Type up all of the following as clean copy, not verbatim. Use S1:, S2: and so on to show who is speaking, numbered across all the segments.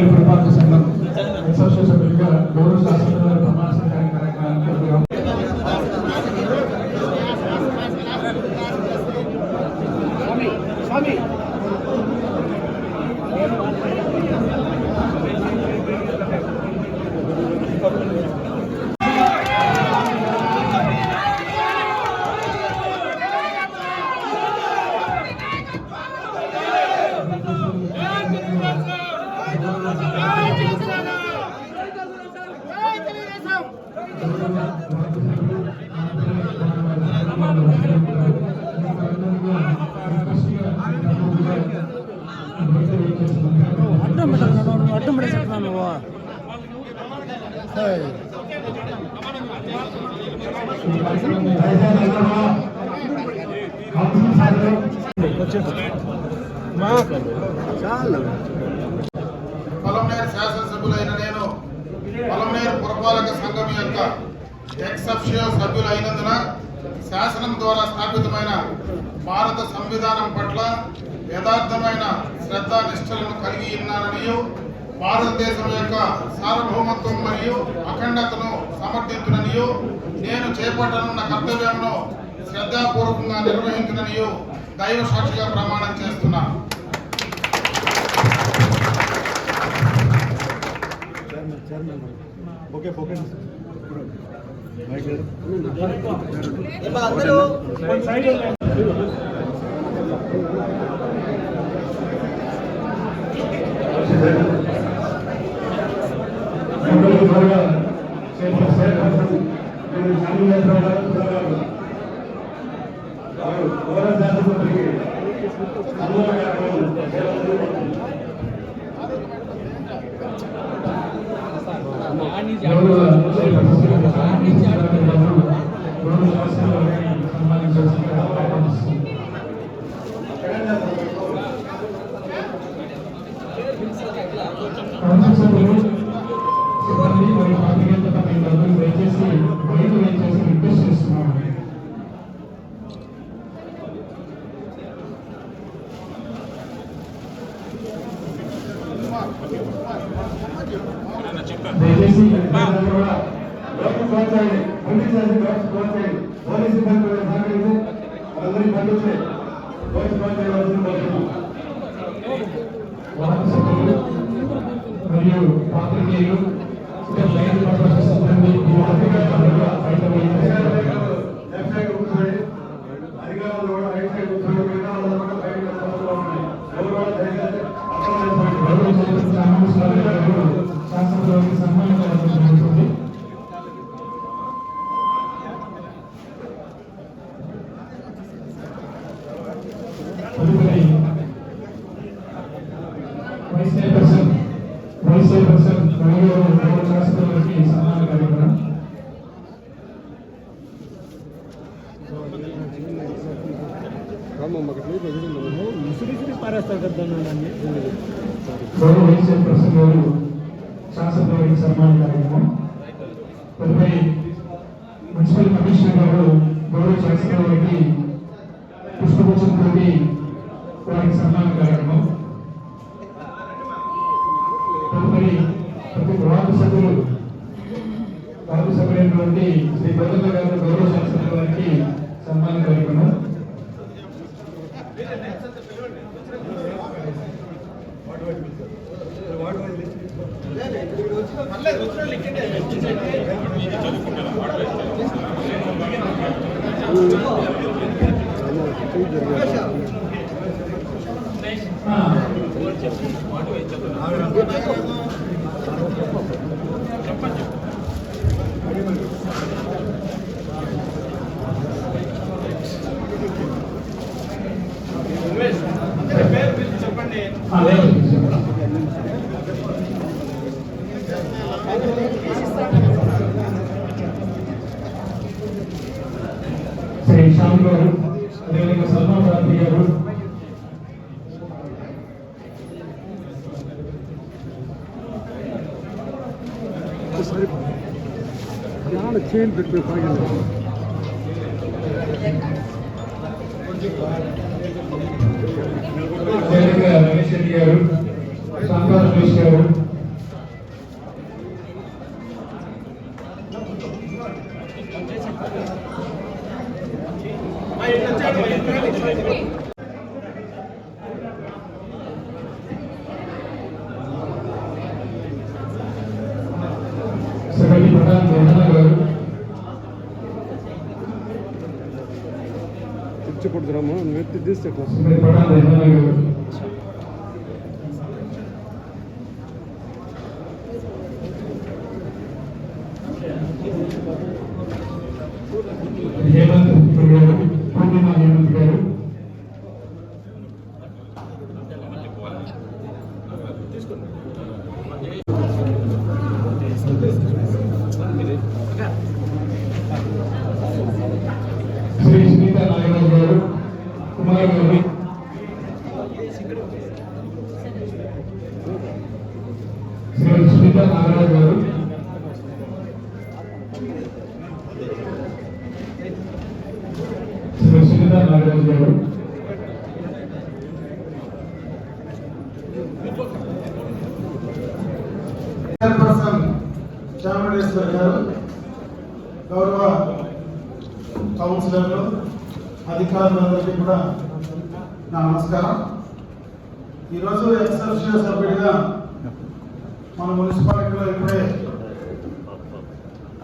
S1: పురపాలక సంఘం అసోసియేషన్ సభ్యులుగా గౌరవ శాసనసభ్యుల ప్రమాణ స్వీకారం కార్యక్రమానికి అడ్డం పడేస్తున్నాను నువ్వు
S2: పొలంనేరు శాసనసభ్యులైన నేను పొలంనేరు పురపాలక సంఘం యొక్క ఎక్స్ అఫిషియో సభ్యులైనందున శాసనం ద్వారా స్థాపితమైన భారత సంవిధానం పట్ల యథార్థమైన శ్రద్ధా నిష్ఠలను కలిగి ఉన్నాననియు భారతదేశం యొక్క సార్వభౌమత్వం మరియు అఖండతను సమర్థించుననియు నేను చేపట్టనున్న కర్తవ్యంను శ్రద్ధాపూర్వకంగా నిర్వహించుననియు దైవ సాక్షిగా ప్రమాణం చేస్తున్నాను. మరియు పాత్రికేయులు శాసనసభకి సన్మానం జరుగుతుంది. తదుపరి వైస్ చైర్పర్సన్ మరియు శాసనసభకి సన్మాన కార్యక్రమం. గౌరవ వైస్ చైర్పర్సన్ గారు శాసనసభకి సన్మాన కార్యక్రమం. తదుపరి మున్సిపల్ కమిషనర్ గారు గౌరవ శాసనసభకి పుష్పగుచ్చం తోటి వారికి సన్మాన కార్యక్రమం. తదుపరి ప్రతి వార్డు సభ్యులైనటువంటి శ్రీ గౌతమ గారు గౌరవ శాసనసభ వారికి సన్మాన కార్యక్రమం.
S3: చెప్పండి.
S2: శ్రీ శ్యామ్ గారు, అదేవిధంగా సల్మాన్ గాంధీ గారు,
S4: చైన్ పెట్టి
S2: అదేవిధంగా రమేష్ రెడ్డి గారు, శాంతారాం జోషి గారు, శ్రీమతి పటాన్ రెహనా గారు,
S4: తెచ్చుకుంటున్నాము నెత్తి తీస్తే
S2: శ్రీమతి పటాన్ రెహనా గారు, హేమంత్ గారు, పూర్ణిమ హేమంత్ గారు, శ్రీ సునీత నాగరాజు గారు, కుమార్ గారు, శ్రీమతి సునీత నాగరాజు గారు, శ్రీ సునీత నాగరాజు గారు,
S1: చైర్పర్సన్ చాముండేశ్వర్ గారు, గౌరవ కౌన్సిలర్లు, అధికారులందరికీ కూడా నా నమస్కారం. ఈరోజు ఎక్సెప్షనల్ సభ్యుడిగా మన మున్సిపాలిటీలో ఇప్పుడే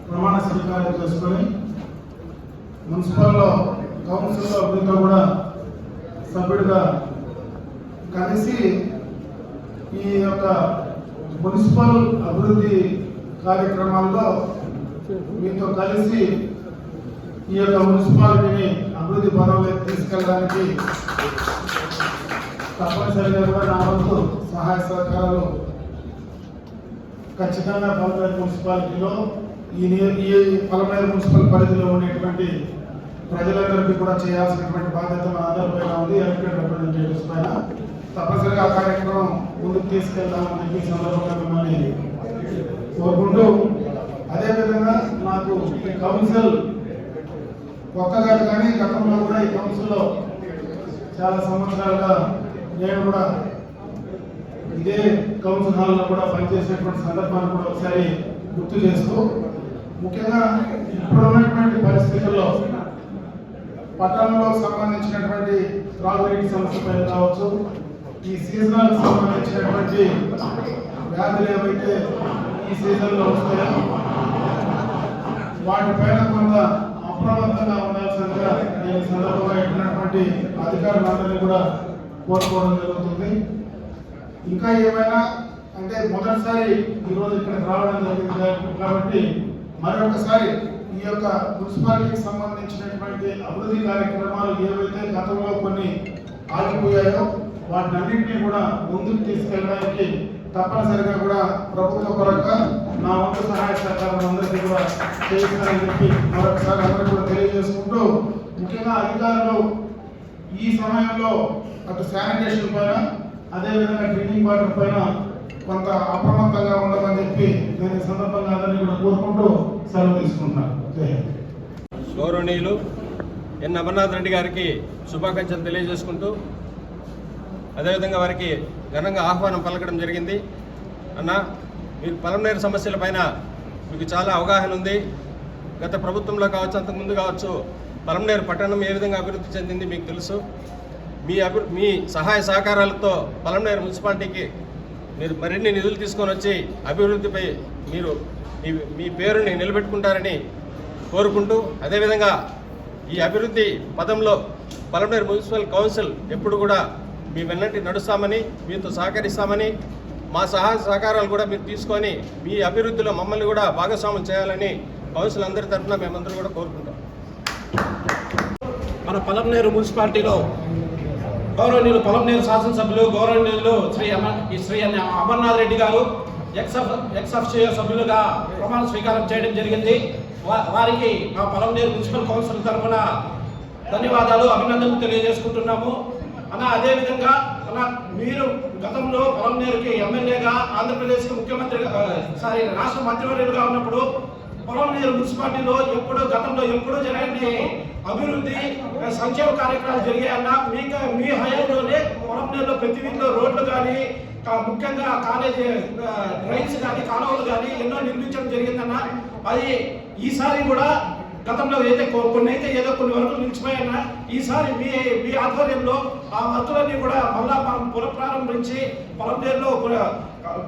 S1: ప్రమాణ స్వీకారం చేసుకొని మున్సిపల్లో కౌన్సిల్లో అభివృద్ధిలో కూడా సభ్యుడిగా కలిసి ఈ యొక్క మున్సిపల్ అభివృద్ధి కార్యక్రమాల్లో మీతో కలిసి ఈ యొక్క మున్సిపాలిటీని అభివృద్ధి పదంలోకి తీసుకెళ్ళడానికి తప్పనిసరిగా కూడా నా వంతు సహాయ సహకారాలు ఖచ్చితంగా పలమనేరు మున్సిపాలిటీలో ఈ పలమనేరు మున్సిపల్ పరిధిలో ఉండేటువంటి ప్రజలందరికీ కూడా చేయాల్సినటువంటి బాధ్యత మన అందరిపైన ఉంది. ఎలక్టెడ్ రిప్రజెంటేటివ్స్ పైన తప్పనిసరిగా ఆ కార్యక్రమం ముందుకు తీసుకెళ్దామని చెప్పి ఈ సందర్భంగా మిమ్మల్ని కోరుకుంటూ, అదేవిధంగా నాకు ఈ కౌన్సిల్ కొత్తగా కానీ గతంలో కూడా ఈ కౌన్సిల్లో చాలా సంవత్సరాలుగా నేను కూడా ఇదే కౌన్సిల్ హాల్లో కూడా పనిచేసేటువంటి సందర్భాన్ని కూడా ఒకసారి గుర్తు చేస్తూ, ముఖ్యంగా ఇప్పుడున్నటువంటి పరిస్థితుల్లో పట్టణంలో సంబంధించినటువంటి త్రాగునీటి సమస్యపై కావచ్చు, ఈ సీజనల్ సంబంధించినటువంటి వ్యాధులు ఏవైతే ఈ సీజన్లో వస్తాయో వాటిపైన కొంత అప్రమత్తంగా ఉండాల్సిందిగా నేను ఈ సందర్భంగా ఇచ్చినటువంటి అధికారులందరినీ కూడా కోరుకోవడం జరుగుతుంది. ఇంకా ఏమైనా అంటే మొదటిసారి ఈరోజు ఇక్కడికి రావడం జరిగింది కాబట్టి మరొకసారి ఈ యొక్క మున్సిపాలిటీకి సంబంధించినటువంటి అభివృద్ధి కార్యక్రమాలు ఏవైతే గతంలో కొన్ని ఆగిపోయాయో వాటినన్నింటినీ కూడా ముందుకు తీసుకెళ్ళడానికి తప్పనిసరిగా కూడా ప్రభుత్వ పరంగా నా వంతు సహాయ సహకారం అందరికీ కూడా చేస్తానని చెప్పి మరొకసారి అందరూ కూడా తెలియజేసుకుంటూ, ముఖ్యంగా అధికారులు ఈ సమయంలో అటు శానిటేషన్ పైన అదేవిధంగా డ్రింకింగ్ వాటర్ పైన కొంత అప్రమత్తంగా ఉండమని చెప్పి నేను ఈ సందర్భంగా అందరినీ కూడా కోరుకుంటూ సెలవు తీసుకుంటున్నాను. జై హింద్.
S3: గౌరవనీయులు ఎన్ అమర్నాథ్ రెడ్డి గారికి శుభాకాంక్షలు తెలియజేసుకుంటూ, అదేవిధంగా వారికి ఘనంగా ఆహ్వానం పలకడం జరిగింది. అన్న, మీరు పలమనేరు సమస్యల పైన మీకు చాలా అవగాహన ఉంది. గత ప్రభుత్వంలో కావచ్చు, అంతకుముందు కావచ్చు, పలమనేరు పట్టణం ఏ విధంగా అభివృద్ధి చెందింది మీకు తెలుసు. మీ సహాయ సహకారాలతో పలమనేరు మున్సిపాలిటీకి మీరు మరిన్ని నిధులు తీసుకొని వచ్చి అభివృద్ధిపై మీరు మీ పేరుని నిలబెట్టుకుంటారని కోరుకుంటూ, అదేవిధంగా ఈ అభివృద్ధి పదంలో పలమనేరు మున్సిపల్ కౌన్సిల్ ఎప్పుడు కూడా మీ వెన్నటి నడుస్తామని, మీతో సహకరిస్తామని, మా సహాయ సహకారాలు కూడా మీరు తీసుకొని మీ అభివృద్ధిలో మమ్మల్ని కూడా భాగస్వామ్యం చేయాలని కౌన్సిల్ అందరి తరఫున మేమందరూ కూడా కోరుకుంటాం.
S5: మన పలమనేరు మున్సిపాలిటీలో గౌరవనీయులు పలమనేరు శాసనసభ్యులు గౌరవనీయులు శ్రీ అమర్నాథ్ రెడ్డి గారు ఎక్స్-అఫిషియో సభ్యులుగా ప్రమాణ స్వీకారం చేయడం జరిగింది. వారికి మా పలమనేరు మున్సిపల్ కౌన్సిల్ తరఫున ధన్యవాదాలు, అభినందనలు తెలియజేసుకుంటున్నాము. అదేవిధంగా మీరు గతంలో పలమనేరుకి ఎమ్మెల్యేగా, ఆంధ్రప్రదేశ్కి రాష్ట్ర మంత్రివర్యులుగా ఉన్నప్పుడు పలమనేరు మున్సిపాలిటీలో గతంలో ఎప్పుడూ జరగని అభివృద్ధి సంక్షేమ కార్యక్రమాలు జరిగాయన్న. మీ హయాంలోనే పలమనేరులో ప్రతి వీధిలో రోడ్లు కానీ, ముఖ్యంగా కాలేజీ డ్రైన్స్ కానీ, కాలువలు కానీ ఎన్నో నిర్మించడం జరిగిందన్న. అది ఈసారి కూడా గతంలో కొన్ని వరకు నిలిచిపోయాయన్న. ఈసారి మీ ఆధ్వర్యంలో ఆ వర్కులన్నీ కూడా మళ్ళా మనం పునఃప్రారంభించి పలమనేరులో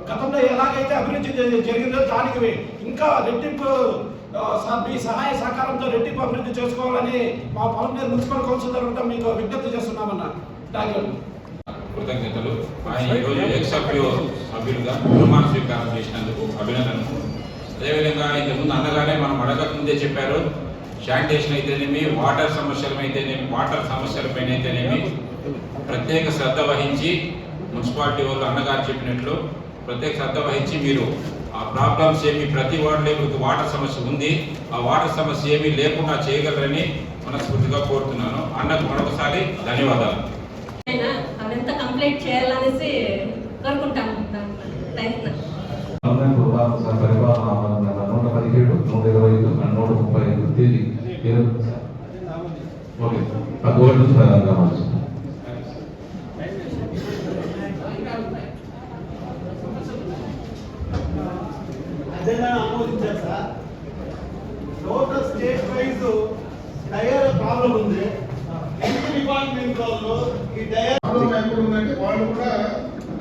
S5: గతంలో ఎలాగైతే అభివృద్ధి జరిగిందో దానికి ఇంకా రెట్టింపు మీ సహాయ సహకారంతో రెట్టింపు అభివృద్ధి చేసుకోవాలని మా పలమనేరు మున్సిపల్ కౌన్సిల్ తరఫున మీకు విజ్ఞప్తి చేస్తున్నామన్నా. Thank you.
S6: కృతజ్ఞతలు. ఆయన ఈరోజు ఎక్స్-అఫిషియో సభ్యులుగా ప్రమాణ స్వీకారం చేసినందుకు అభినందనలు. అదేవిధంగా ఇంతకుముందు అన్నగానే మనం అడగకముందే చెప్పారు, శానిటేషన్ అయితేనేమి, వాటర్ సమస్యలపైన అయితేనేమి ప్రత్యేక శ్రద్ధ వహించి మున్సిపాలిటీ వాళ్ళు అన్నగారు చెప్పినట్లు ప్రత్యేక శ్రద్ధ వహించి మీరు ఆ ప్రాబ్లమ్స్ ఏమి ప్రతి వార్డులో వాటర్ సమస్య ఉంది, ఆ వాటర్ సమస్య ఏమీ లేకుండా చేయగలరని మనస్ఫూర్తిగా కోరుతున్నాను. అన్నకు మరొకసారి ధన్యవాదాలు.
S7: అదంతా కంప్లీట్ చేయాలనేసి కోరుకుంటాను.
S8: పరిపాలన 117, 125, 135 తేదీ ఓకే గోల్డ్ కావచ్చు.
S1: అదేనా ఆమోదించారు sir. Total state wise tyre problem ఉంది. డిపార్ట్మెంట్ వాళ్ళు ఈ టైర్ ప్రాబ్లం ఎక్కడ ఉందంటే వాళ్ళు కూడా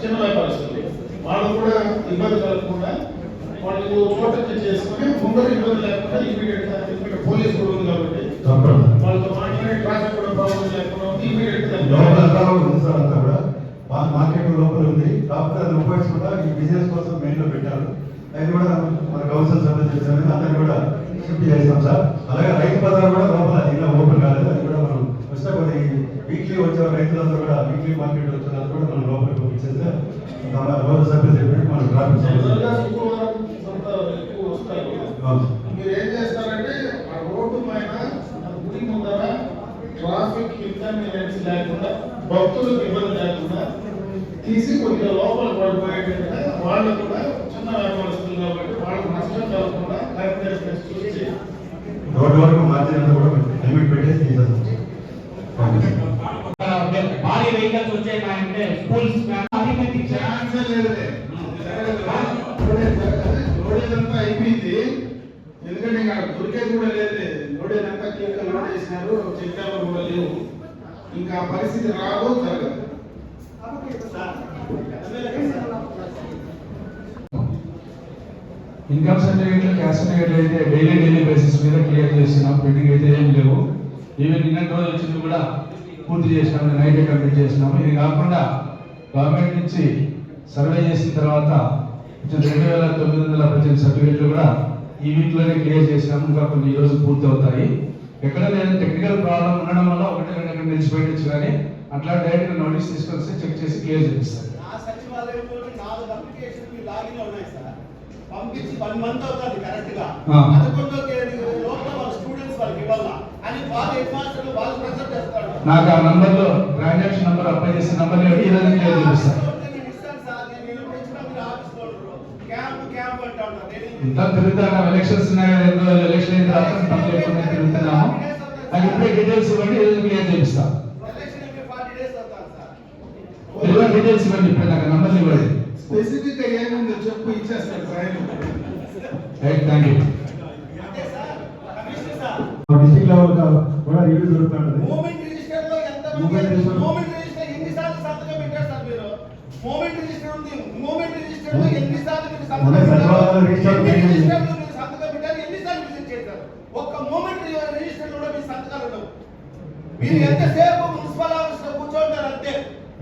S1: చిన్న వ్యాపారస్తులు, వాళ్ళు కూడా ఇబ్బంది కలగకుండా వాళ్ళు చోట చేసుకుని ముందర ఇబ్బంది లేకుండా ఇమీడియట్ గా ఇక్కడ పోలీస్ కూడా ఉంది కాబట్టి వాళ్ళతో మాట్లాడి ట్రాఫిక్ కూడా ప్రాబ్లం లేకుండా ఇమీడియట్ గా
S9: మార్కెట్ లోపల ఉంది. కాకపోతే అది ఉపయోగించుకుంటా ఈ బిజినెస్ కోసం మెయిన్ లో పెట్టారు. అది కూడా మన కౌన్సిల్ సభ్యులు చేసాము, అందరినీ కూడా షిఫ్ట్ చేస్తాం సార్. అలాగే రైతు బజార్ కూడా లోపల ఇంకా ఓపెన్ కాలేదు, అది కూడా మనం వస్తే కొన్ని వీక్లీ వచ్చే రైతులందరూ కూడా వీక్లీ మార్కెట్ వచ్చినందుకు కూడా మనం లోపలికి పంపించేస్తే గౌరవ సభ్యులు చెప్పి మనం ట్రాఫిక్
S1: మీరు ఏం చేస్తారంటే ఆ రోడ్డు పైన గుడి ముందర ట్రాఫిక్ ఇన్కన్వీనియన్స్ లేకుండా, భక్తులకు ఇబ్బంది లేకుండా తీసి కొద్దిగా లోపల పడిపోయేటట్టుగా వాళ్ళు కూడా చిన్న వ్యాపారస్తులు కాబట్టి వాళ్ళకి నష్టం కలగకుండా చూసి
S9: రోడ్డు వరకు మార్చినంత కూడా హెల్మెట్ పెట్టేసి తీసేస్తాం.
S2: భారీ వెహికల్స్ వచ్చాయంటే స్కూల్స్
S1: ఛాన్సే లేదు. లోడేదంతా అయిపోయింది, ఎందుకంటే ఇంకా దొరికేది కూడా లేదు. లోడేదంతా క్లియర్గా లోడ్ చేసినారు, చెక్ డ్యామ్లు కూడా లేవు. ఇంకా పరిస్థితి రాదు, జరగదు.
S2: ఇన్కమ్ సర్టిఫికేట్లు, క్యాస్ట్ సర్టిఫికేట్లు అయితే డైలీ బేసిస్ మీద క్లియర్ చేస్తున్నాం. పెండింగ్ అయితే ఏం లేవు. ఈవెన్ నిన్నటి రోజు వచ్చింది కూడా పూర్తి చేసినాము, నైట్ కంప్లీట్ చేసినాము. ఇది కాకుండా గవర్నమెంట్ నుంచి సర్వే చేసిన తర్వాత 2918 సర్టిఫికేట్లు కూడా ఈ వీక్లోనే క్లియర్ చేసినాము. ఇంకా కొన్ని ఈ రోజు పూర్తి అవుతాయి. ఎక్కడ లేదా టెక్నికల్ ప్రాబ్లం ఉండడం వల్ల 1-2 నిలిచిపోయచ్చు, కానీ అట్లా డైరెక్ట్ నోటీస్ తీసుకొస్తే చెక్ చేసి క్లియర్ చేపిస్తారు.
S1: పంపించి 1 మంత్ అవుతుంది కరెక్ట్ గా.
S2: నాకు ఆ నంబర్ లో ట్రాన్సాక్షన్ నంబర్ అప్లై చేసిన నంబర్ ఈ రోజు క్లియర్ చేపిస్తారు. ఇంత తిరుగుతాను, ఎలక్షన్స్ ఎలక్షన్ అయిన తర్వాత తిరుగుతున్నాము. నాకు ఇప్పుడే డీటెయిల్స్ ఇవ్వండి, ఈ రోజు క్లియర్ చేపిస్తాను. డీటెయిల్స్ ఇవ్వండి, ఇప్పుడు నాకు నంబర్ ఇవ్వండి.
S1: స్పెసిఫిక్ గా ఏముందో చెప్పు, ఇచ్చేస్తాడు sir.
S2: Thank you.
S9: District level కూడా రివ్యూ జరుగుతుంది.
S1: మూమెంట్ రిజిస్టర్ లో ఎంత మూమెంట్ రిజిస్టర్ ఎన్ని సార్లు సంతకం పెట్టారు సార్ మీరు? మూమెంట్ రిజిస్టర్ ఉంది, మూమెంట్ రిజిస్టర్ లో ఎన్ని సార్లు మీరు సంతకం పెట్టారు? ఎన్ని సార్లు విజిట్ చేశారు? ఒక్క మూమెంట్ రిజిస్టర్ కూడా మీ సంతకాలు ఉండవు. మీరు ఎంతసేపు మున్సిపల్ ఆఫీస్ లో కూర్చోంటారు అంతే.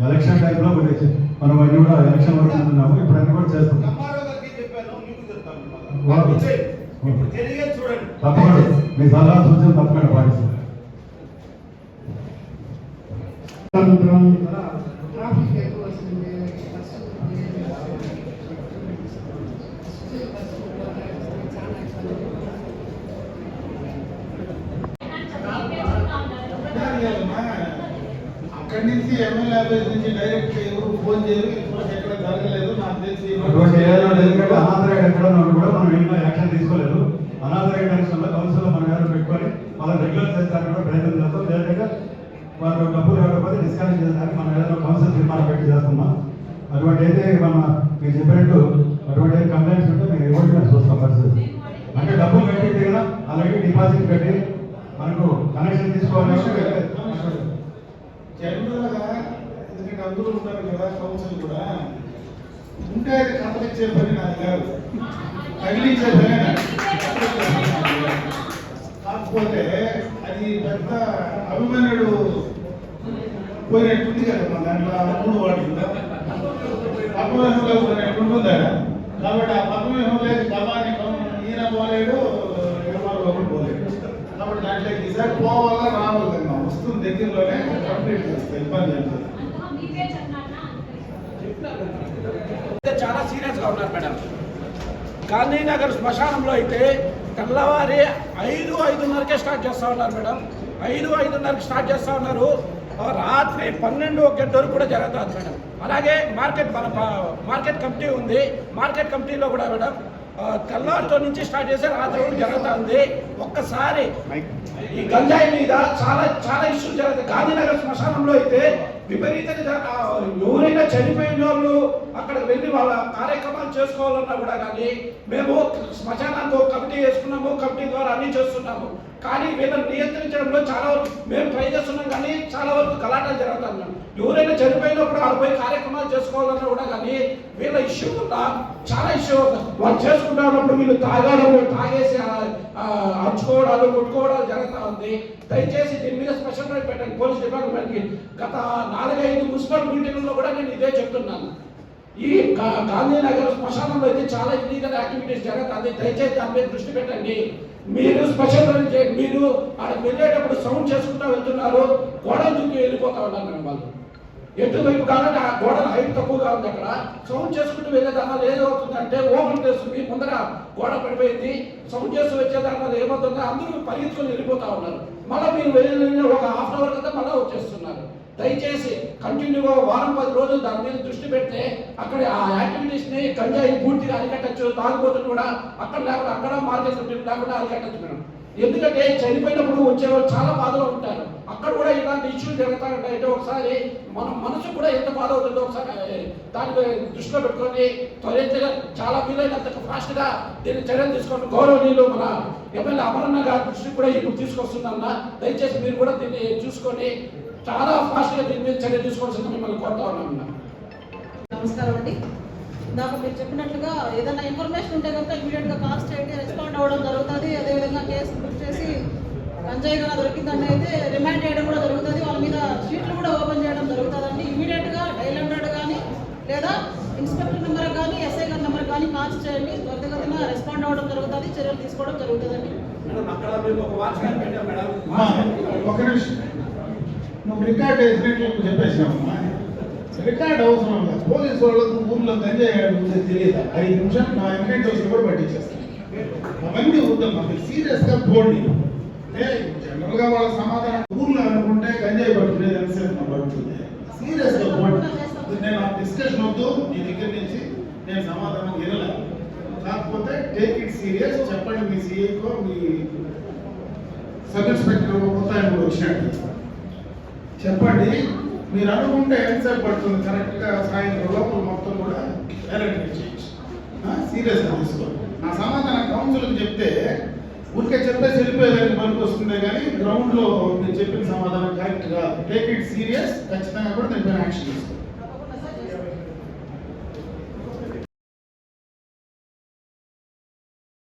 S9: ఎలక్షన్ టైంలో కొన్ని మనం అన్ని కూడా ఎలక్షన్ వరకు ఉంటున్నాము, ఇప్పుడు అన్ని కూడా చేస్తున్నాం. తప్పకుండా మీ సలహా సూచన తప్పకుండా పాటిస్తాం.
S1: ట్రాఫిక్ ఎక్కువ వస్తుంది. అక్కడి నుంచి ఎమ్మెల్యే ఆఫీస్ నుంచి డైరెక్ట్ ఎవరు ఫోన్ చేయరు, ఇప్పుడు ఎక్కడ జరగలేదు నాకు తెలిసి.
S9: అటువంటి ఏరియాలో ఎందుకంటే అనాథరైడ్ ఎక్కడ కూడా మనం ఏమైనా యాక్షన్ తీసుకోలేదు. అనాథరైడ్ యాక్షన్లో కౌన్సిల్లో మనం ఎవరు పెట్టుకొని వాళ్ళని రెగ్యులర్ చేస్తారని కూడా ప్రయత్నం చేస్తాం. లేదంటే వాళ్ళు డబ్బులు ఇవ్వకపోతే డిస్కనెక్ట్ చేస్తారని మనం ఏదైనా కౌన్సిల్ తీర్మానం పెట్టి చేస్తున్నాం. అటువంటి అయితే మన మీరు చెప్పినట్టు అటువంటి కంప్లైంట్స్ ఉంటే మేము ఇవ్వడం చూస్తాం పరిస్థితి. అంటే డబ్బులు కట్టి కదా అలాగే డిపాజిట్ కట్టి మనకు కనెక్షన్ తీసుకోవాలి.
S1: జనరల్గా ఎందుకంటే అందరూ ఉంటారు కదా, కౌన్సిల్ కూడా ఉంటే అది కథలిచ్చే పని నాది కాదు, తగిలించే పని నాది. కాకపోతే అది పెద్ద అభిమన్యుడు పోయినట్టుంది కదా మన దాంట్లో 3 వాటిలో పద్మవ్యూహంలో పోయినట్టుంటుందా. కాబట్టి ఆ పద్మవ్యూహంలో దళాన్ని ఈయన పోలేడు, ఎవరు ఒకరు పోలేడు. కాబట్టి దాంట్లో ఈసారి పోవాలా రావాలన్నా వస్తుంది దగ్గరలోనే కంప్లీట్ చేస్తాయి, ఇబ్బంది అంటే
S5: చాలా సీరియస్గా ఉన్నారు మేడం. గాంధీనగర్ శ్మశానంలో అయితే తెల్లవారి 5:30కే స్టార్ట్ చేస్తూ ఉన్నారు మేడం. 5:30కి స్టార్ట్ చేస్తూ ఉన్నారు, రాత్రి 12 గంటల వరకు కూడా జరుగుతుంది మేడం. అలాగే మార్కెట్ కమిటీ ఉంది, మార్కెట్ కమిటీలో కూడా మేడం తెల్లవారితో నుంచి స్టార్ట్ చేసి రాత్రి వరకు జరుగుతుంది. ఒక్కసారి ఈ గంజాయి మీద చాలా ఇష్యూలు జరుగుతాయి. గాంధీనగర్ శ్మశానంలో అయితే విపరీతంగా ఎవరైనా చనిపోయిన వాళ్ళు అక్కడ వెళ్ళి వాళ్ళ కార్యక్రమాలు చేసుకోవాలన్నా కూడా కానీ మేము శ్మశానానికి ఒక కమిటీ వేసుకున్నాము, కమిటీ ద్వారా అన్ని చేస్తున్నాము. కానీ వీళ్ళని నియంత్రించడంలో చాలా వరకు మేము ట్రై చేస్తున్నాం, కానీ చాలా వరకు గలాటాలు జరుగుతున్నాం. ఎవరైనా చనిపోయినప్పుడు ఆడపోయి కార్యక్రమాలు చేసుకోవాలన్నా కూడా కానీ వీళ్ళ ఇష్యూ చాలా ఇష్యూ వాళ్ళు చేసుకుంటున్నప్పుడు వీళ్ళు తాగేసి అరుచుకోవడాలు కొట్టుకోవడాలు జరుగుతూ ఉంది. దయచేసి దీని మీద స్పెషల్ డ్రైవ్ పెట్టండి పోలీస్ డిపార్ట్మెంట్కి. గత 4-5 మున్సిపల్ మీటింగ్లో కూడా నేను ఇదే చెప్తున్నాను. ఈ గాంధీనగర్ శ్మశానంలో అయితే చాలా ఇల్లీగల్ యాక్టివిటీస్ జరుగుతుంది. దయచేసి దాని మీద దృష్టి పెట్టండి. మీరు స్పెషల్ డ్రైవ్ చేయండి. మీరు అక్కడికి వెళ్ళేటప్పుడు సౌండ్ చేసుకుంటూ వెళ్తున్నారు, గోడలు దూకి వెళ్ళిపోతా ఉన్నారు మేడం. వాళ్ళు ఎటువైపు కాబట్టి ఆ గోడల హైట్ తక్కువగా ఉంది, అక్కడ సౌండ్ చేసుకుంటూ వెళ్ళేదానిలో ఏమవుతుందంటే ఓపెన్ ప్లేస్ మీ ముందర గోడ పడిపోయింది, సౌండ్ చేస్తూ వచ్చేదానిలో ఏమవుతుందో అందరూ పరిగెత్తుకొని వెళ్ళిపోతా ఉన్నారు. మళ్ళీ మీరు వెళ్ళిన ఒక హాఫ్ అవర్ కదా మళ్ళీ వచ్చేస్తున్నారు. దయచేసి కంటిన్యూగా 10 రోజులు దాని మీద దృష్టి పెడితే అక్కడ ఆ యాక్టివిటీస్ ని గంజాయి పూర్తిగా అరికట్టచ్చు. తాగుబోతులు కూడా అక్కడ లేకుండా అక్కడ మార్కెట్ లేకుండా అరికట్టచ్చు మేడం. ఎందుకంటే చనిపోయినప్పుడు వచ్చేవాళ్ళు చాలా బాధలో ఉంటారు, అక్కడ కూడా ఇలాంటి ఇష్యూలు జరుగుతూ ఉంటాయి. అంటే ఒకసారి మన మనసు కూడా ఎంత బాధ అవుతుందో ఒకసారి దాన్ని దృష్టిలో పెట్టుకొని త్వరితగా చాలా వీలైనంత ఫాస్ట్ గా దీన్ని చర్యలు తీసుకోండి. గౌరవనీయులు మన ఎమ్మెల్యే అమరన్న గారి దృష్టికి కూడా ఇప్పుడు తీసుకొస్తున్నా. దయచేసి మీరు కూడా దీన్ని చూసుకొని చాలా ఫాస్ట్ గా దీని మీద చర్య తీసుకోవాల్సింది మిమ్మల్ని కోరుతా ఉన్నాం.
S10: నమస్కారం అండి. నాకు మీరు చెప్పినట్లుగా ఏదైనా ఇన్ఫర్మేషన్ ఉంటే కనుక ఇమీడియట్ గా కాల్ చేయండి, రెస్పాండ్ అవ్వడం జరుగుతుంది. అదేవిధంగా కేసు బుక్ చేసి గంజాయి కన్నా దొరికిందని అయితే రిమైండ్ చేయడం కూడా జరుగుతుంది. వాళ్ళ మీద షీట్లు కూడా ఓపెన్ చేయడం జరుగుతుందండి. ఇమీడియట్ గా డైల్ 100 కానీ లేదా ఇన్స్పెక్టర్ నెంబర్ కానీ ఎస్ఐ గారి నెంబర్ కానీ కాల్స్ చేయండి. త్వరితగతిన రెస్పాండ్ అవ్వడం జరుగుతుంది, చర్యలు తీసుకోవడం జరుగుతుందండి.
S1: ఒక నిమిషం, నువ్వు రికార్డ్ వేసినట్లు చెప్పేసినావమ్మా. రికార్డ్ అవసరం లేదు. పోలీసు వాళ్ళకు ఊర్లో గంజాయి ఉంటే తెలియదు. 5 నిమిషాలు నా ఎంకెంట్ హౌస్ కూడా పట్టించేస్తాను. అవన్నీ వద్దమ్మా, మీరు సీరియస్ గా పోండి. అంటే జనరల్ గా వాళ్ళ సమాధానం ఊర్లో అనుకుంటే గంజాయి పట్టుకునేది ఎంతసేపు పడుతుంది. సీరియస్ గా పోండి. నేను ఆ డిస్కషన్ వద్దు, మీ దగ్గర నుంచి నేను సమాధానం వినలేదు. కాకపోతే టేక్ ఇట్ సీరియస్. చెప్పండి మీ సిఐకో మీ సబ్ ఇన్స్పెక్టర్ మొత్తం కూడా వచ్చినట్టు చెప్పండి. మీరు అనుకుంటే ఎంతసేపు పడుతుంది, కరెక్ట్గా సాయంత్రం లోపల మొత్తం కూడా అరేంజ్ చేయొచ్చు. సీరియస్గా తీసుకోండి. నా సమాధానం కౌన్సిల్కి చెప్తే ఊరికే చెప్పేసి వెళ్ళిపోయేదానికి పనికి వస్తుందే కానీ గ్రౌండ్లో మీరు చెప్పిన సమాధానం కరెక్ట్ కాదు. Take it serious. ఖచ్చితంగా కూడా నేను యాక్షన్ తీసుకోండి.